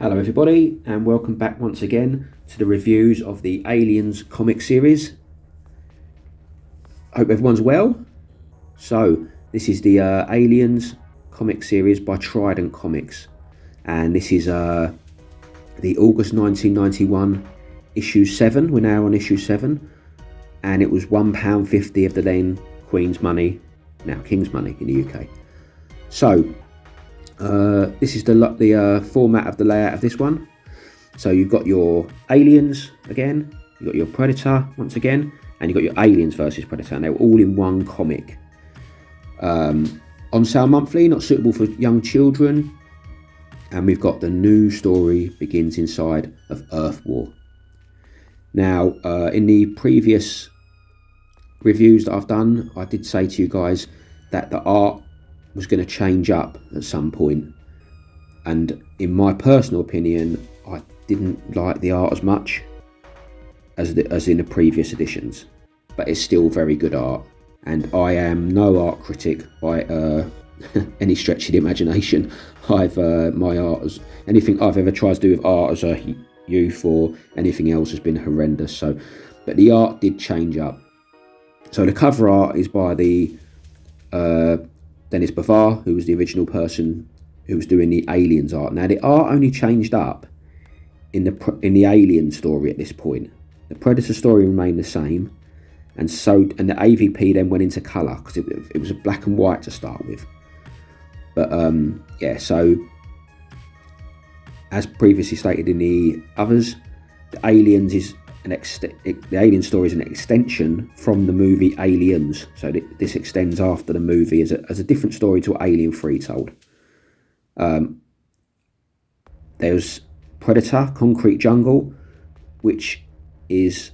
Hello everybody, and welcome back once again to the reviews of the Aliens comic series. Hope everyone's well. So this is the Aliens comic series by Trident Comics, and this is the August 1991 issue 7. We're now on issue 7, and it was £1.50 of the then Queen's money, now King's money in the UK. So this is the format of the layout of this one. So you've got your Aliens again, you've got your Predator once again, and you've got your Aliens versus Predator, and they're all in one comic. On sale monthly, not suitable for young children. And we've got the new story begins inside of Earth War. Now, in the previous reviews that I've done, I did say to you guys that the art was going to change up at some point, and in my personal opinion I didn't like the art as much as in the previous editions, but it's still very good art, and I am no art critic by any stretch of the imagination. Anything I've ever tried to do with art as a youth or anything else has been horrendous. But the art did change up. So the cover art is by the Dennis Bavar, who was the original person who was doing the Aliens art. Now the art only changed up in the Alien story at this point. The Predator story remained the same, and the AVP then went into colour because it was a black and white to start with. But yeah, so as previously stated in the others, the Aliens is the Alien story is an extension from the movie Aliens, so this extends after the movie as a different story to what Alien 3 told. There's Predator, Concrete Jungle, which is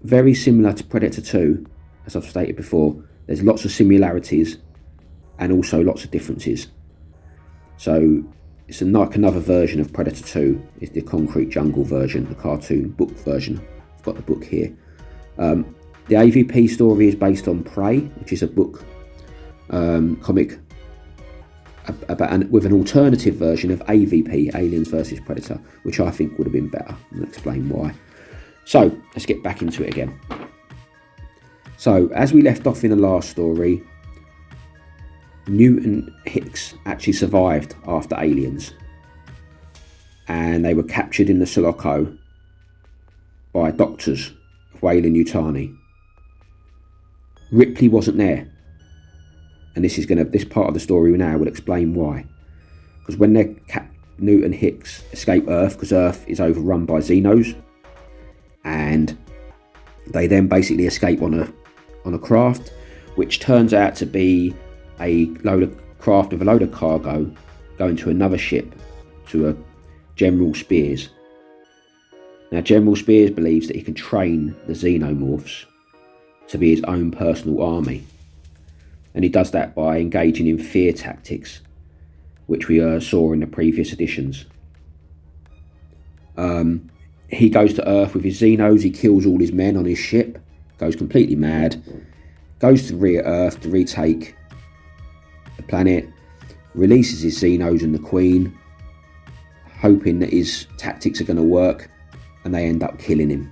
very similar to Predator 2, as I've stated before. There's lots of similarities and also lots of differences. So it's like another version of Predator 2 is the Concrete Jungle version, the cartoon book version. I've got the book here. The AVP story is based on Prey, which is a book comic with an alternative version of AVP, Aliens versus Predator, which I think would have been better. I'll explain why. So let's get back into it again. So as we left off in the last story, Newton Hicks actually survived after Aliens, and they were captured in the Sulaco by doctors of Weyland-Yutani. Ripley wasn't there, and this part of the story now will explain why. Because when Newton Hicks escape Earth, because Earth is overrun by Xenos, and they then basically escape on a craft, which turns out to be a load of craft with a load of cargo going to another ship, to a General Spears. Now General Spears believes that he can train the xenomorphs to be his own personal army, and he does that by engaging in fear tactics, which we saw in the previous editions. He goes to Earth with his Xenos, he kills all his men on his ship, goes completely mad, goes to Earth to retake the planet, releases his Xenos and the Queen, hoping that his tactics are going to work, and they end up killing him.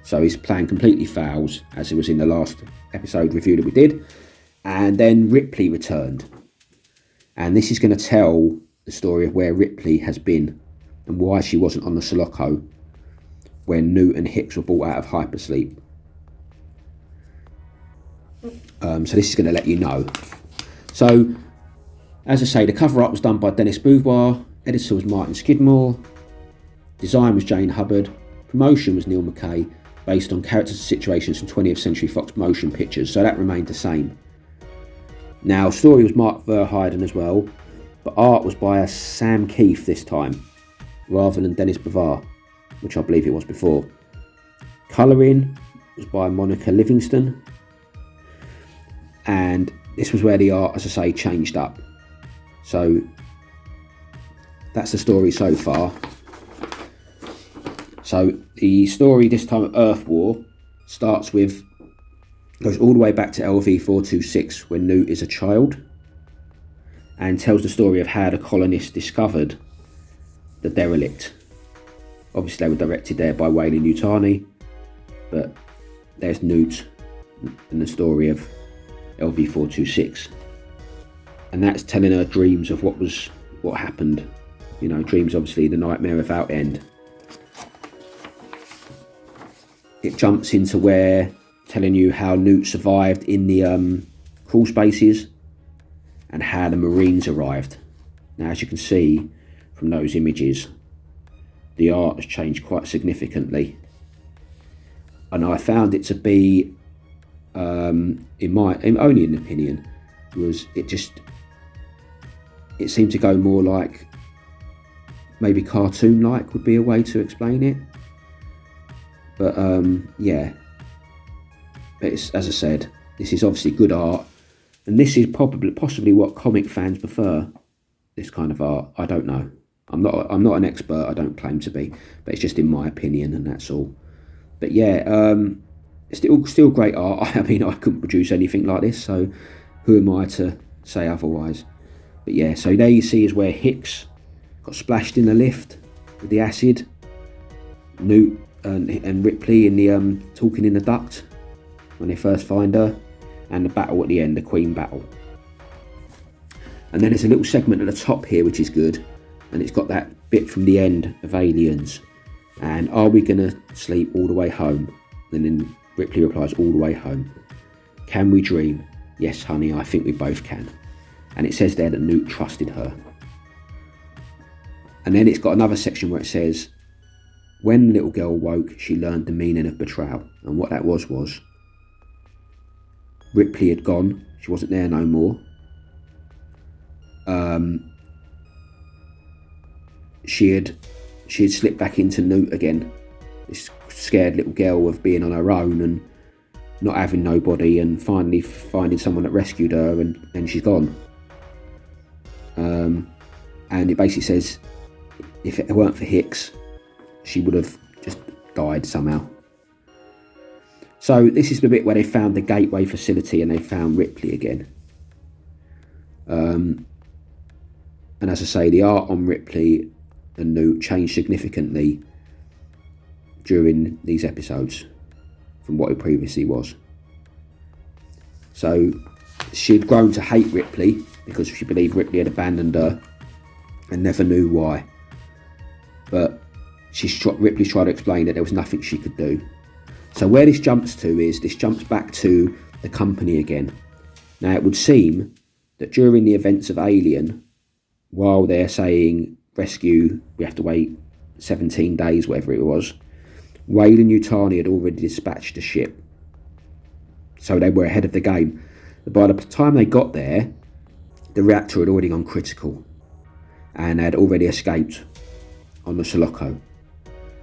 So his plan completely fails, as it was in the last episode review that we did. And then Ripley returned, and this is going to tell the story of where Ripley has been and why she wasn't on the Sulaco when Newt and Hicks were brought out of hypersleep. So this is going to let you know. So, as I say, the cover art was done by Dennis Bouvoir, editor was Martin Skidmore, design was Jane Hubbard, promotion was Neil McKay, based on characters and situations from 20th Century Fox motion pictures, so that remained the same. Now, story was Mark Verheiden as well, but art was by Sam Keefe this time, rather than Dennis Bouvoir, which I believe it was before. Colouring was by Monica Livingston, and this was where the art, as I say, changed up. So that's the story so far. So the story this time of Earth War goes all the way back to LV-426 when Newt is a child, and tells the story of how the colonists discovered the derelict. Obviously they were directed there by Weyland-Yutani, but there's Newt and the story of LV-426, and that's telling her dreams of what happened. You know, dreams, obviously the nightmare without end. It jumps into where telling you how Newt survived in the crawl spaces and how the Marines arrived. Now, as you can see from those images, the art has changed quite significantly, and I found it to be, in my only opinion, it seemed to go more like, maybe cartoon-like would be a way to explain it. But yeah, but it's, as I said, this is obviously good art, and this is possibly what comic fans prefer. This kind of art, I don't know. I'm not an expert. I don't claim to be, but it's just in my opinion, and that's all. But yeah, it's still great art. I mean, I couldn't produce anything like this, so who am I to say otherwise? But yeah, so there you see is where Hicks got splashed in the lift with the acid. Newt and Ripley in the talking in the duct when they first find her, and the battle at the end, the Queen battle. And then there's a little segment at the top here which is good, and it's got that bit from the end of Aliens, and are we gonna sleep all the way home? And then Ripley replies, all the way home. Can we dream? Yes, honey, I think we both can. And it says there that Newt trusted her. And then it's got another section where it says, when the little girl woke, she learned the meaning of betrayal. And what that was Ripley had gone. She wasn't there no more. She had slipped back into Newt again. This scared little girl of being on her own and not having nobody, and finally finding someone that rescued her, and she's gone. And it basically says, if it weren't for Hicks, she would have just died somehow. So this is the bit where they found the gateway facility and they found Ripley again. And as I say, the art on Ripley and Newt changed significantly during these episodes from what it previously was. So she'd grown to hate Ripley because she believed Ripley had abandoned her and never knew why. But Ripley tried to explain that there was nothing she could do. So where this jumps to is, this jumps back to the company again. Now it would seem that during the events of Alien, while they're saying rescue, we have to wait 17 days, whatever it was, Weyland-Yutani had already dispatched a ship. So they were ahead of the game. But by the time they got there, the reactor had already gone critical and had already escaped on the Sulaco.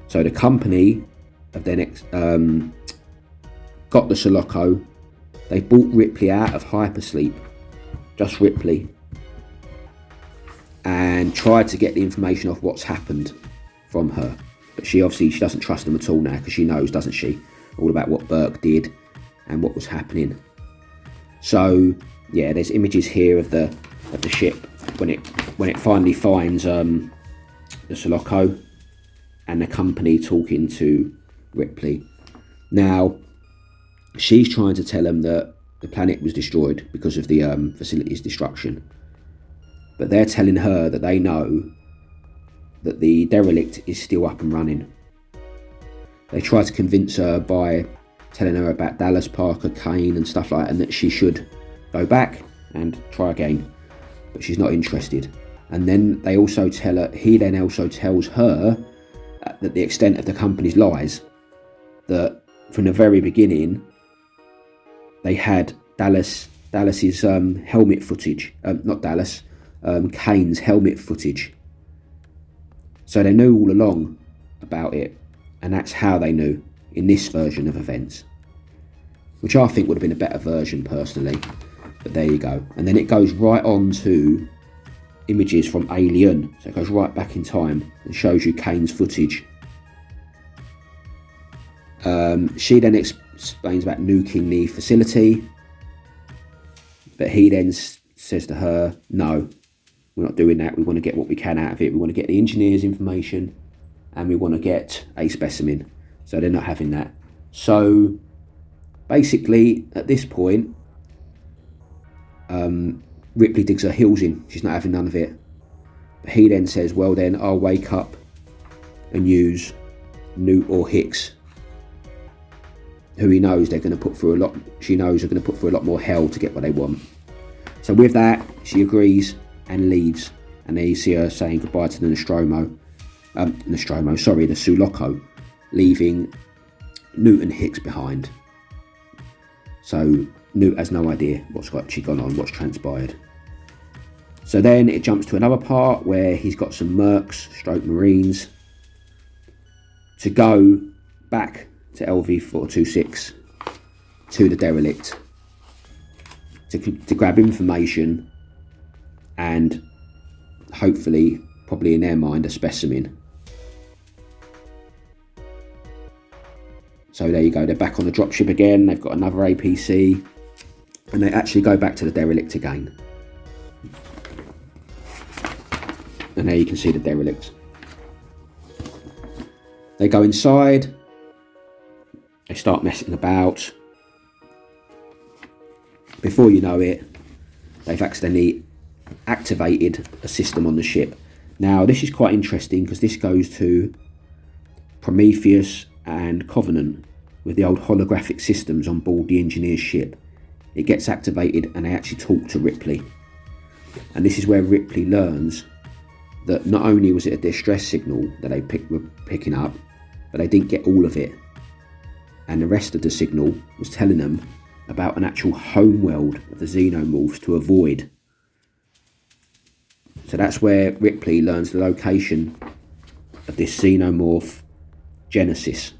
So the company have then got the Sulaco. They brought Ripley out of hypersleep, just Ripley, and tried to get the information of what's happened from her. But she doesn't trust them at all now, because she knows, doesn't she, all about what Burke did and what was happening. So yeah, there's images here of the ship when it finally finds the Sulaco, and the company talking to Ripley. Now she's trying to tell them that the planet was destroyed because of the facility's destruction, but they're telling her that they know that the derelict is still up and running. They try to convince her by telling her about Dallas, Parker, Kane and stuff like that, and that she should go back and try again, but she's not interested. And then they also tell her, he then also tells her that the extent of the company's lies, that from the very beginning they had Dallas's helmet footage, Kane's helmet footage. So they knew all along about it, and that's how they knew in this version of events, which I think would have been a better version personally, but there you go. And then it goes right on to images from Alien, so it goes right back in time and shows you Kane's footage. She then explains about nuking the facility, but he then says to her, no, We're not doing that. We want to get what we can out of it. We want to get the engineer's information, and we want to get a specimen. So they're not having that. So basically, at this point, Ripley digs her heels in. She's not having none of it. But he then says, well then, I'll wake up and use Newt or Hicks, who he knows they're going to put through a lot. She knows they're going to put through a lot more hell to get what they want. So with that, she agrees and leaves. And then you see her saying goodbye to the the Sulaco, leaving Newt and Hicks behind. So Newt has no idea what's actually gone on, what's transpired. So then it jumps to another part where he's got some mercs, stroke marines, to go back to LV-426, to the derelict, to grab information and hopefully, probably in their mind, a specimen. So there you go, they're back on the dropship again, they've got another APC, and they actually go back to the derelict again. And there you can see the derelict. They go inside, they start messing about. Before you know it, they've accidentally activated a system on the ship. Now this is quite interesting because this goes to Prometheus and Covenant with the old holographic systems on board the engineer's ship. It gets activated and they actually talk to Ripley. And this is where Ripley learns that not only was it a distress signal that they were picking up, but they didn't get all of it. And the rest of the signal was telling them about an actual homeworld of the xenomorphs to avoid. So that's where Ripley learns the location of this xenomorph Genesis.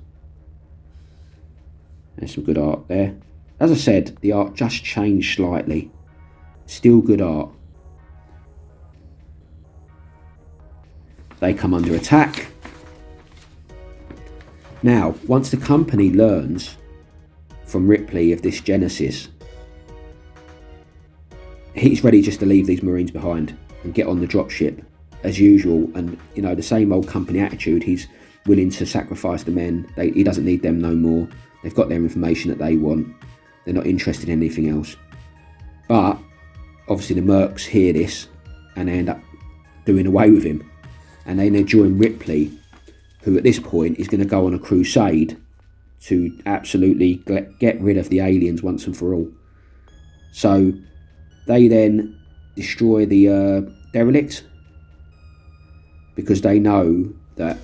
There's some good art there. As I said, the art just changed slightly. Still good art. They come under attack. Now, once the company learns from Ripley of this Genesis, he's ready just to leave these Marines behind and get on the dropship as usual. And, you know, the same old company attitude. He's willing to sacrifice the men. He doesn't need them no more. They've got their information that they want. They're not interested in anything else. But obviously the mercs hear this and they end up doing away with him. And then they join Ripley, who at this point is going to go on a crusade to absolutely get rid of the aliens once and for all. So they then destroy the derelict because they know that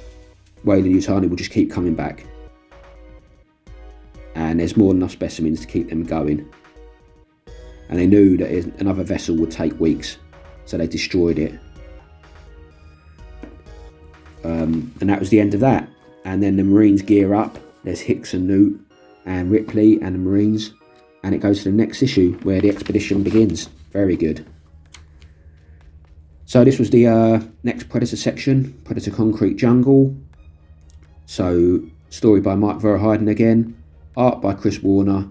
Weyland-Yutani will just keep coming back. And there's more than enough specimens to keep them going. And they knew that another vessel would take weeks, so they destroyed it. And that was the end of that. And then the Marines gear up. There's Hicks and Newt and Ripley and the Marines. And it goes to the next issue where the expedition begins. Very good. So this was the next Predator section, Predator Concrete Jungle. So story by Mike Verheiden again. Art by Chris Warner.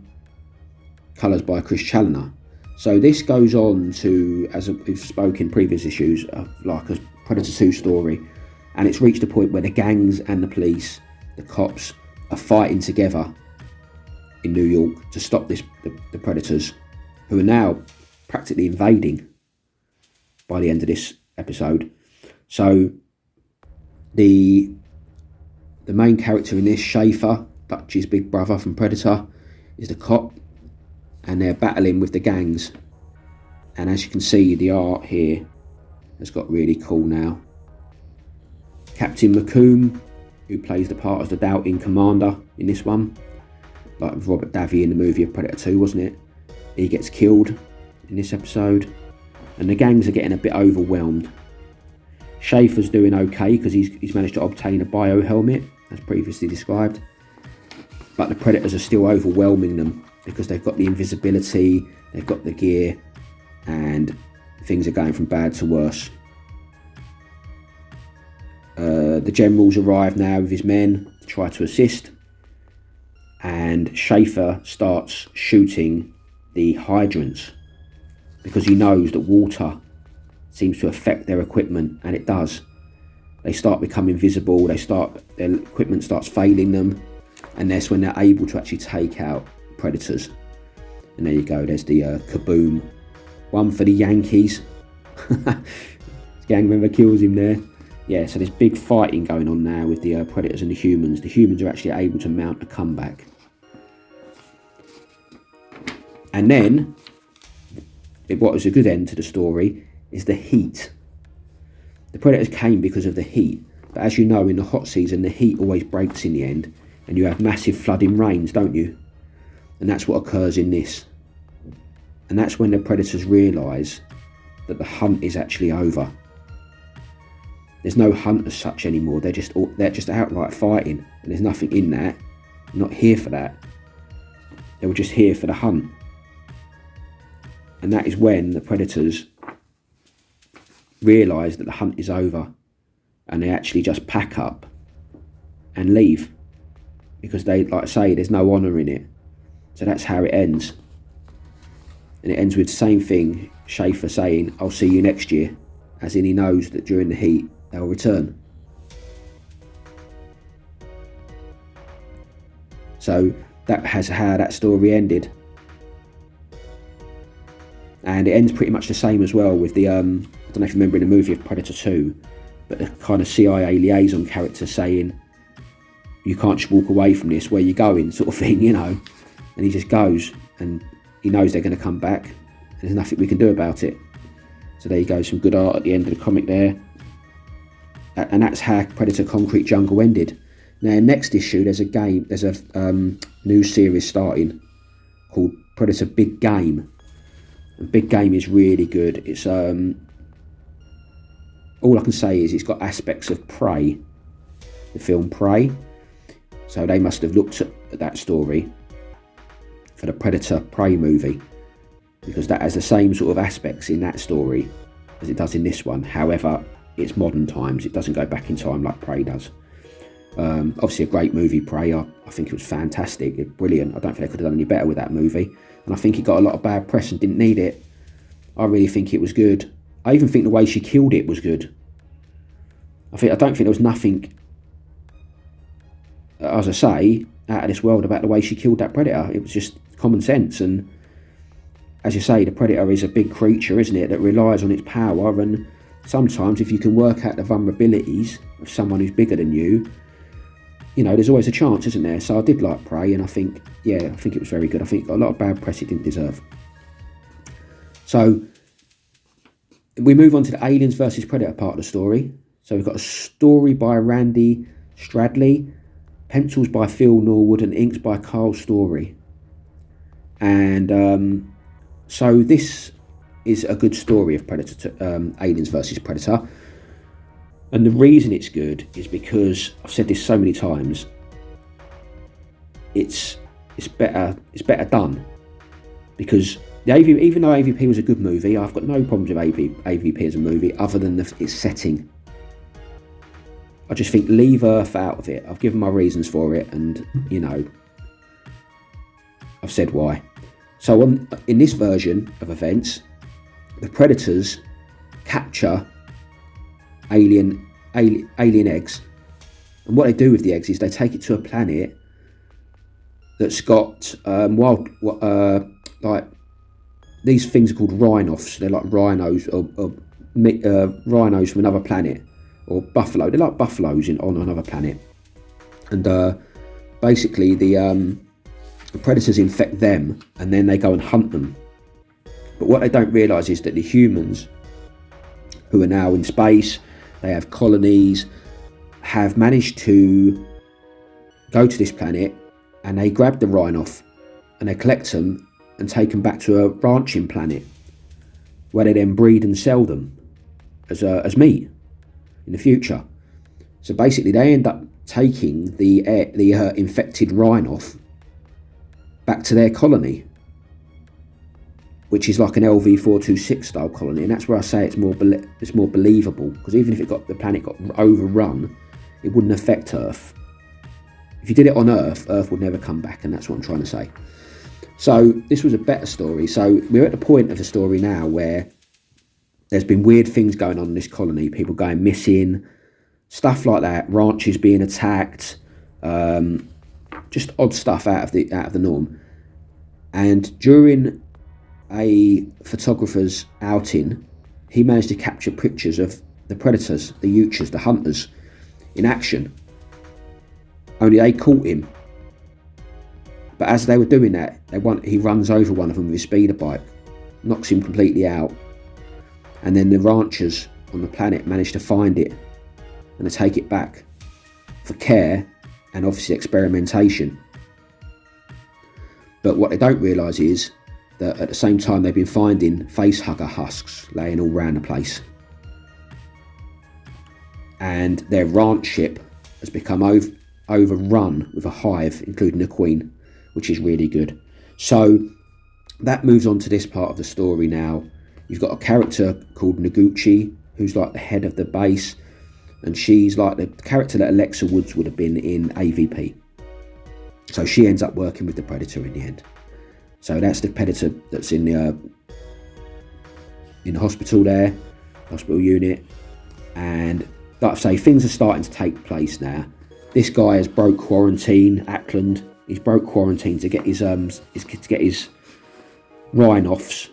Colours by Chris Challoner. So this goes on to, as we've spoken in previous issues, like a Predator 2 story. And it's reached a point where the gangs and the police, the cops, are fighting together in New York to stop the Predators, who are now practically invading by the end of this episode. So the main character in this, Schaefer, Dutch's big brother from Predator, is the cop, and they're battling with the gangs. And as you can see, the art here has got really cool now. Captain McComb, who plays the part as the doubting commander in this one, like Robert Davi in the movie of Predator 2, wasn't it? He gets killed in this episode, and the gangs are getting a bit overwhelmed. Schaefer's doing okay because he's managed to obtain a bio helmet, as previously described, but the Predators are still overwhelming them because they've got the invisibility, they've got the gear, and things are going from bad to worse. The generals arrive now with his men to try to assist, and Schaefer starts shooting the hydrants because he knows that water seems to affect their equipment, and it does. They start becoming visible, their equipment starts failing them, and that's when they're able to actually take out predators. And there you go, there's the kaboom. One for the Yankees. Gang member kills him there. Yeah, so there's big fighting going on now with the predators and the humans. The humans are actually able to mount a comeback. And then, what was a good end to the story is the heat. The predators came because of the heat, but as you know, in the hot season, the heat always breaks in the end, and you have massive flooding rains, don't you? And that's what occurs in this. And that's when the predators realise that the hunt is actually over. There's no hunt as such anymore. They're just outright fighting, and there's nothing in that. They're not here for that. They were just here for the hunt. And that is when the predators realise that the hunt is over, and they actually just pack up and leave, because they, like I say, there's no honour in it. So that's how it ends. And it ends with the same thing, Schaefer saying, "I'll see you next year," as in he knows that during the heat they'll return. So that has how that story ended. And it ends pretty much the same as well with the, I don't know if you remember in the movie of Predator 2, but the kind of CIA liaison character saying, "You can't just walk away from this, where you going," sort of thing, you know. And he just goes, and he knows they're going to come back. There's nothing we can do about it. So there you go, some good art at the end of the comic there. And that's how Predator Concrete Jungle ended. Now, next issue, there's a new series starting called Predator Big Game. And Big Game is really good. It's all I can say is it's got aspects of Prey, the film Prey. So they must have looked at that story for the Predator Prey movie, because that has the same sort of aspects in that story as it does in this one. However, it's modern times. It doesn't go back in time like Prey does. Obviously a great movie, Prey. I think it was fantastic, brilliant. I don't think they could have done any better with that movie. And I think it got a lot of bad press and didn't need it. I really think it was good. I even think the way she killed it was good. I don't think there was nothing, as I say, out of this world about the way she killed that predator. It was just common sense. And as you say, the predator is a big creature, isn't it, that relies on its power. And sometimes if you can work out the vulnerabilities of someone who's bigger than you, you know, there's always a chance, isn't there? So I did like Prey, and I think it was very good. I think it got a lot of bad press it didn't deserve. So we move on to the Aliens versus Predator part of the story. So we've got a story by Randy Stradley, pencils by Phil Norwood, and inks by Carl Story. And so this is a good story of Aliens versus Predator. And the reason it's good is because, I've said this so many times, it's better done. Because even though AVP was a good movie, I've got no problems with AVP as a movie other than its setting. I just think leave Earth out of it. I've given my reasons for it, and you know, I've said why. So in this version of events, the Predators capture alien eggs, and what they do with the eggs is they take it to a planet that's got like these things are called rhinos. They're like rhinos or rhinos from another planet, or buffalo. They're like buffaloes on another planet, and basically the predators infect them, and then they go and hunt them. But what they don't realise is that the humans, who are now in space, they have colonies, have managed to go to this planet, and they grab the rhino and they collect them and take them back to a ranching planet, where they then breed and sell them as meat in the future. So basically they end up taking the infected rhino back to their colony, which is like an LV-426 style colony, and that's where I say it's more believable, because even if the planet got overrun, it wouldn't affect Earth. If you did it on Earth would never come back, and that's what I'm trying to say. So this was a better story. So we're at the point of the story now where there's been weird things going on in this colony, people going missing, stuff like that, ranches being attacked, just odd stuff out of the norm. And during a photographer's outing, he managed to capture pictures of the predators, the Uchas, the hunters, in action. Only they caught him. But as they were doing that, he runs over one of them with his speeder bike, knocks him completely out. And then the ranchers on the planet managed to find it and to take it back for care and obviously experimentation. But what they don't realise is that at the same time they've been finding facehugger husks laying all around the place. And their ranch ship has become overrun with a hive, including the queen, which is really good. So that moves on to this part of the story now. You've got a character called Noguchi, who's like the head of the base, and she's like the character that Alexa Woods would have been in AVP. So she ends up working with the Predator in the end. So that's the Predator that's in the hospital there, hospital unit. And like I say, things are starting to take place now. This guy has broke quarantine, Ackland. He's broke quarantine to get his rhinophs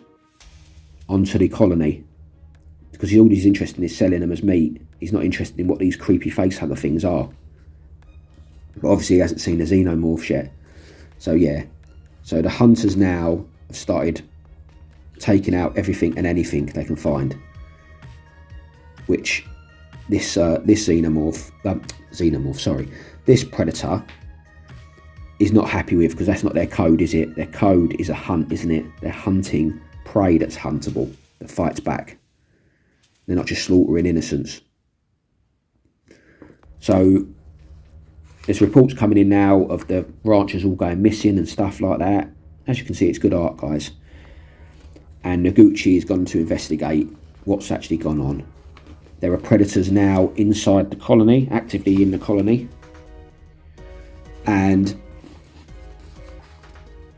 onto the colony, because all he's interested in is selling them as meat. He's not interested in what these creepy facehugger things are. But obviously he hasn't seen the xenomorphs yet. So yeah. So the hunters now have started taking out everything and anything they can find. Which this predator is not happy with, because that's not their code, is it? Their code is a hunt, isn't it? They're hunting prey that's huntable, that fights back. They're not just slaughtering innocents. So there's reports coming in now of the ranchers all going missing and stuff like that. As you can see, it's good art, guys. And Noguchi has gone to investigate what's actually gone on. There are predators now inside the colony, actively in the colony. And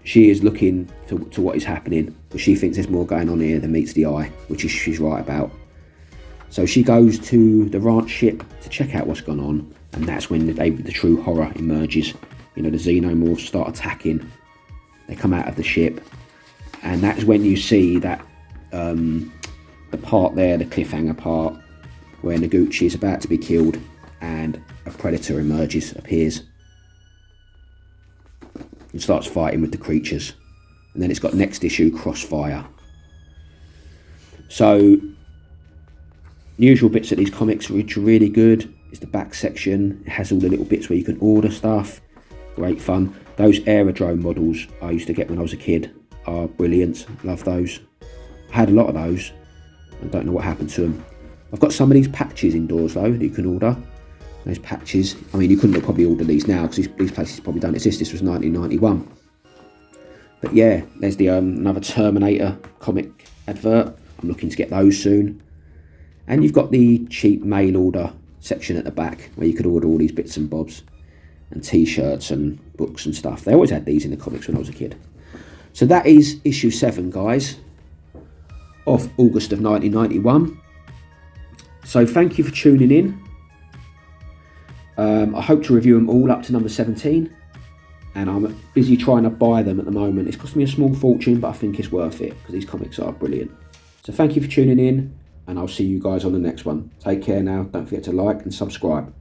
she is looking to what is happening, but she thinks there's more going on here than meets the eye, which is she's right about. So she goes to the ranch ship to check out what's gone on, and that's when the true horror emerges. You know, the xenomorphs start attacking. They come out of the ship, and that's when you see that the part there, the cliffhanger part, where Noguchi is about to be killed, and a predator appears, and starts fighting with the creatures. And then it's got next issue Crossfire. So the usual bits of these comics which are really good is the back section. It has all the little bits where you can order stuff. Great fun. Those aerodrome models I used to get when I was a kid are brilliant. Love those. I had a lot of those. I don't know what happened to them. I've got some of these patches indoors though that you can order. Those patches. I mean, you couldn't probably order these now because these places probably don't exist. This was 1991. But yeah, there's the another Terminator comic advert. I'm looking to get those soon. And you've got the cheap mail order section at the back where you could order all these bits and bobs and t-shirts and books and stuff. They always had these in the comics when I was a kid. So that is issue 7, guys, of August of 1991. So thank you for tuning in. I hope to review them all up to number 17, and I'm busy trying to buy them at the moment. It's cost me a small fortune, but I think it's worth it because these comics are brilliant. So thank you for tuning in, and I'll see you guys on the next one. Take care now. Don't forget to like and subscribe.